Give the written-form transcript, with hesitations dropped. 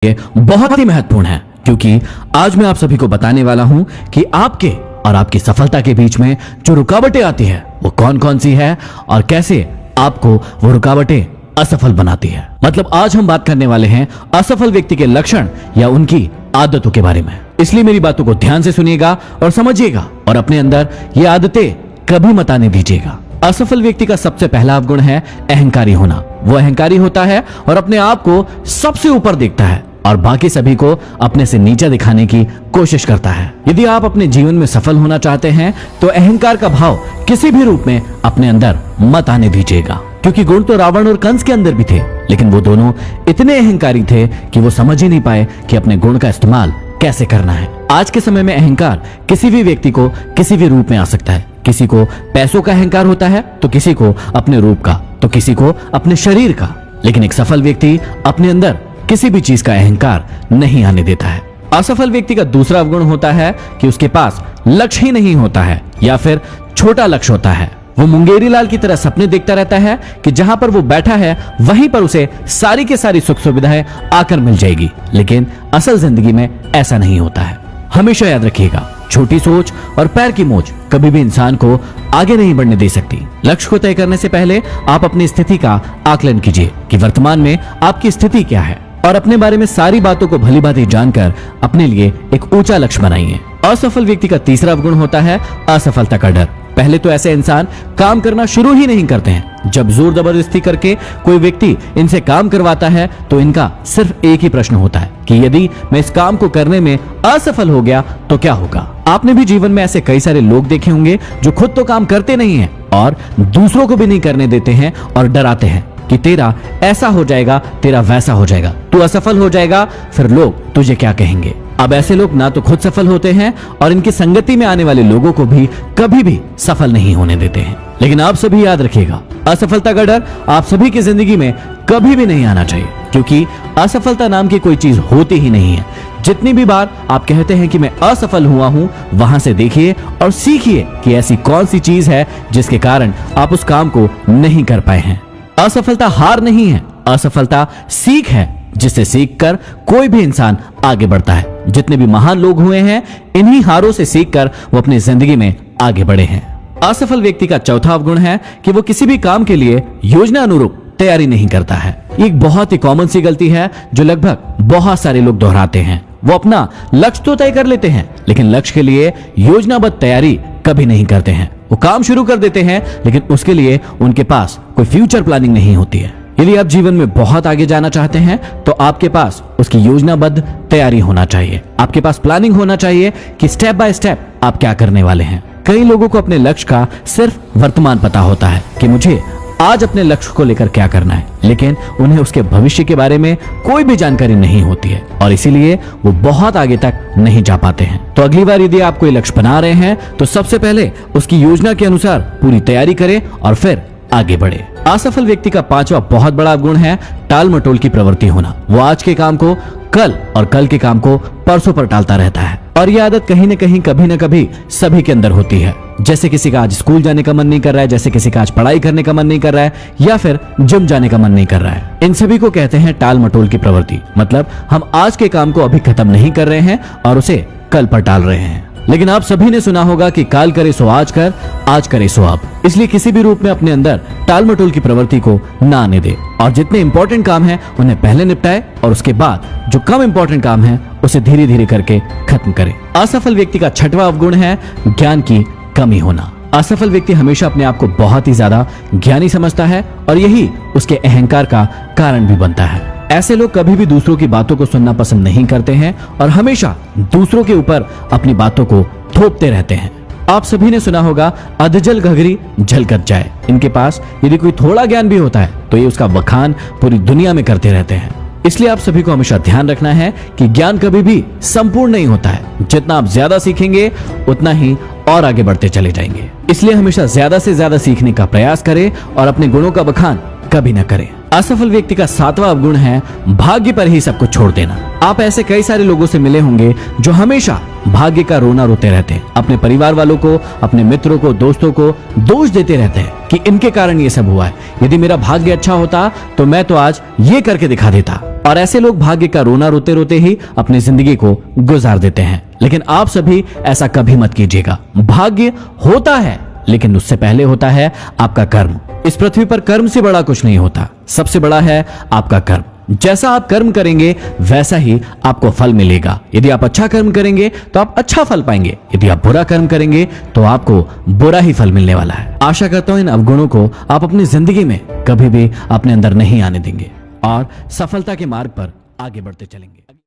ये बहुत ही महत्वपूर्ण है, क्योंकि आज मैं आप सभी को बताने वाला हूं कि आपके और आपकी सफलता के बीच में जो रुकावटें आती है वो कौन कौन सी है और कैसे आपको वो रुकावटें असफल बनाती है। मतलब आज हम बात करने वाले हैं असफल व्यक्ति के लक्षण या उनकी आदतों के बारे में। इसलिए मेरी बातों को ध्यान से सुनिएगा और समझिएगा और अपने अंदर ये आदतें कभी मत आने दीजिएगा। असफल व्यक्ति का सबसे पहला अवगुण है अहंकारी होना। वो अहंकारी होता है और अपने आप को सबसे ऊपर देखता है और बाकी सभी को अपने से नीचा दिखाने की कोशिश करता है। यदि आप अपने जीवन में सफल होना चाहते हैं तो अहंकार का भाव किसी भी रूप में अपने अंदर मत आने दीजिएगा, क्योंकि गुण तो रावण और कंस के अंदर भी थे, लेकिन वो दोनों इतने अहंकारी थे कि वो समझ ही नहीं पाए कि अपने गुण का इस्तेमाल कैसे करना है। आज के समय में अहंकार किसी भी व्यक्ति को किसी भी रूप में आ सकता है। किसी को पैसों का अहंकार होता है तो किसी को अपने रूप का, तो किसी को अपने शरीर का। लेकिन एक सफल व्यक्ति अपने अंदर किसी भी चीज का अहंकार नहीं आने देता है। असफल व्यक्ति का दूसरा अवगुण होता है कि उसके पास लक्ष्य ही नहीं होता है या फिर छोटा लक्ष्य होता है। वो मुंगेरी लाल की तरह सपने देखता रहता है कि जहां पर वो बैठा है वहीं पर उसे सारी के सारी सुख सुविधाएं आकर मिल जाएगी, लेकिन असल जिंदगी में ऐसा नहीं होता है। हमेशा याद रखिएगा, छोटी सोच और पैर की मोच कभी भी इंसान को आगे नहीं बढ़ने दे सकती। लक्ष्य को तय करने से पहले आप अपनी स्थिति का आकलन कीजिए कि वर्तमान में आपकी स्थिति क्या है और अपने बारे में सारी बातों को भली भांति जानकर अपने लिए एक ऊंचा लक्ष्य बनाइए। असफल व्यक्ति का तीसरा अवगुण होता है असफलता का डर। पहले तो ऐसे इंसान काम करना शुरू ही नहीं करते हैं। जब जोर जबरदस्ती करके कोई व्यक्ति इनसे काम करवाता है तो इनका सिर्फ एक ही प्रश्न होता है कि यदि मैं इस काम को करने में असफल हो गया तो क्या होगा। आपने भी जीवन में ऐसे कई सारे लोग देखे होंगे जो खुद तो काम करते नहीं हैं और दूसरों को भी नहीं करने देते हैं और डराते हैं कि तेरा ऐसा हो जाएगा, तेरा वैसा हो जाएगा, तू असफल हो जाएगा, फिर लोग तुझे क्या कहेंगे। अब ऐसे लोग ना तो खुद सफल होते हैं और इनकी संगति में आने वाले लोगों को भी कभी भी सफल नहीं होने देते हैं। लेकिन आप सभी याद रखिएगा, असफलता का डर आप सभी की जिंदगी में कभी भी नहीं आना चाहिए, क्योंकि असफलता नाम की कोई चीज होती ही नहीं है। जितनी भी बार आप कहते हैं कि मैं असफल हुआ हूं, वहां से देखिए और सीखिए कि ऐसी कौन सी चीज है जिसके कारण आप उस काम को नहीं कर पाए हैं। असफलता हार नहीं है, असफलता सीख है, जिससे सीखकर कोई भी इंसान आगे बढ़ता है। जितने भी महान लोग हुए हैं, इन्हीं हारों से सीखकर वो अपनी जिंदगी में आगे बढ़े हैं। असफल व्यक्ति का चौथा अवगुण है कि वो किसी भी काम के लिए योजना अनुरूप तैयारी नहीं करता है। एक बहुत ही कॉमन सी गलती है जो लगभग बहुत सारे लोग दोहराते हैं। वो अपना लक्ष्य तो तय कर लेते हैं, लेकिन लक्ष्य के लिए योजनाबद्ध तैयारी कभी नहीं करते हैं। वो काम शुरू कर देते हैं, लेकिन उसके लिए उनके पास कोई फ्यूचर प्लानिंग नहीं होती है। यदि आप जीवन में बहुत आगे जाना चाहते हैं तो आपके पास उसकी योजनाबद्ध तैयारी होना चाहिए। आपके पास प्लानिंग होना चाहिए कि स्टेप बाय स्टेप आप क्या करने वाले हैं। कई लोगों को अपने लक्ष्य का सिर्फ वर्तमान पता होता है कि मुझे आज अपने लक्ष्य को लेकर क्या करना है, लेकिन उन्हें उसके भविष्य के बारे में कोई भी जानकारी नहीं होती है और इसीलिए वो बहुत आगे तक नहीं जा पाते हैं। तो अगली बार यदि आप कोई लक्ष्य बना रहे हैं तो सबसे पहले उसकी योजना के अनुसार पूरी तैयारी करें और फिर आगे बढ़े। असफल व्यक्ति का पांचवा बहुत बड़ा गुण है टाल मटोल की प्रवृत्ति होना। वो आज के काम को कल और कल के काम को परसों पर टालता रहता है और ये आदत कहीं न कहीं कभी न कभी सभी के अंदर होती है। जैसे किसी का आज स्कूल जाने का मन नहीं कर रहा है, जैसे किसी का आज पढ़ाई करने का मन नहीं कर रहा है या फिर जिम जाने का मन नहीं कर रहा है। इन सभी को कहते हैं टाल मटोल की प्रवृत्ति। मतलब हम आज के काम को अभी खत्म नहीं कर रहे हैं और उसे कल पर टाल रहे हैं। लेकिन आप सभी ने सुना होगा कि काल करे सो आज कर, आज करे सो अब। इसलिए किसी भी रूप में अपने अंदर टाल मटोल की प्रवृत्ति को ना आने दे और जितने इंपॉर्टेंट काम हैं उन्हें पहले निपटाए और उसके बाद जो कम इंपॉर्टेंट काम है उसे धीरे धीरे करके खत्म करे। असफल व्यक्ति का छठवां अवगुण है ज्ञान की कमी होना। असफल व्यक्ति हमेशा अपने आप को बहुत ही ज्यादा ज्ञानी समझता है और यही उसके अहंकार का कारण भी बनता है। ऐसे लोग कभी भी दूसरों की बातों को सुनना पसंद नहीं करते हैं और हमेशा दूसरों के ऊपर अपनी बातों को थोपते रहते हैं। आप सभी ने सुना होगा, अधजल घघरी जल कर जाए। इनके पास यदि कोई थोड़ा ज्ञान भी होता है तो ये उसका बखान पूरी दुनिया में करते रहते हैं। इसलिए आप सभी को हमेशा ध्यान रखना है कि ज्ञान कभी भी संपूर्ण नहीं होता है। जितना आप ज्यादा सीखेंगे उतना ही और आगे बढ़ते चले जाएंगे। इसलिए हमेशा ज्यादा से ज्यादा सीखने का प्रयास करें और अपने गुणों का बखान कभी न करें। असफल व्यक्ति का सातवां अवगुण है भाग्य पर ही सब कुछ छोड़ देना। आप ऐसे कई सारे लोगों से मिले होंगे जो हमेशा भाग्य का रोना रोते रहते हैं। अपने परिवार वालों को, अपने मित्रों को, दोस्तों को दोष देते रहते हैं कि इनके कारण ये सब हुआ है। यदि मेरा भाग्य अच्छा होता तो मैं तो आज ये करके दिखा देता। और ऐसे लोग भाग्य का रोना रोते रोते ही अपनी जिंदगी को गुजार देते हैं। लेकिन आप सभी ऐसा कभी मत कीजिएगा। भाग्य होता है, लेकिन उससे पहले होता है आपका कर्म। इस पृथ्वी पर कर्म से बड़ा कुछ नहीं होता, सबसे बड़ा है आपका कर्म। जैसा आप कर्म करेंगे वैसा ही आपको फल मिलेगा। यदि आप अच्छा कर्म करेंगे तो आप अच्छा फल पाएंगे, यदि आप बुरा कर्म करेंगे तो आपको बुरा ही फल मिलने वाला है। आशा करता हूं इन अवगुणों को आप अपनी जिंदगी में कभी भी अपने अंदर नहीं आने देंगे और सफलता के मार्ग पर आगे बढ़ते चलेंगे।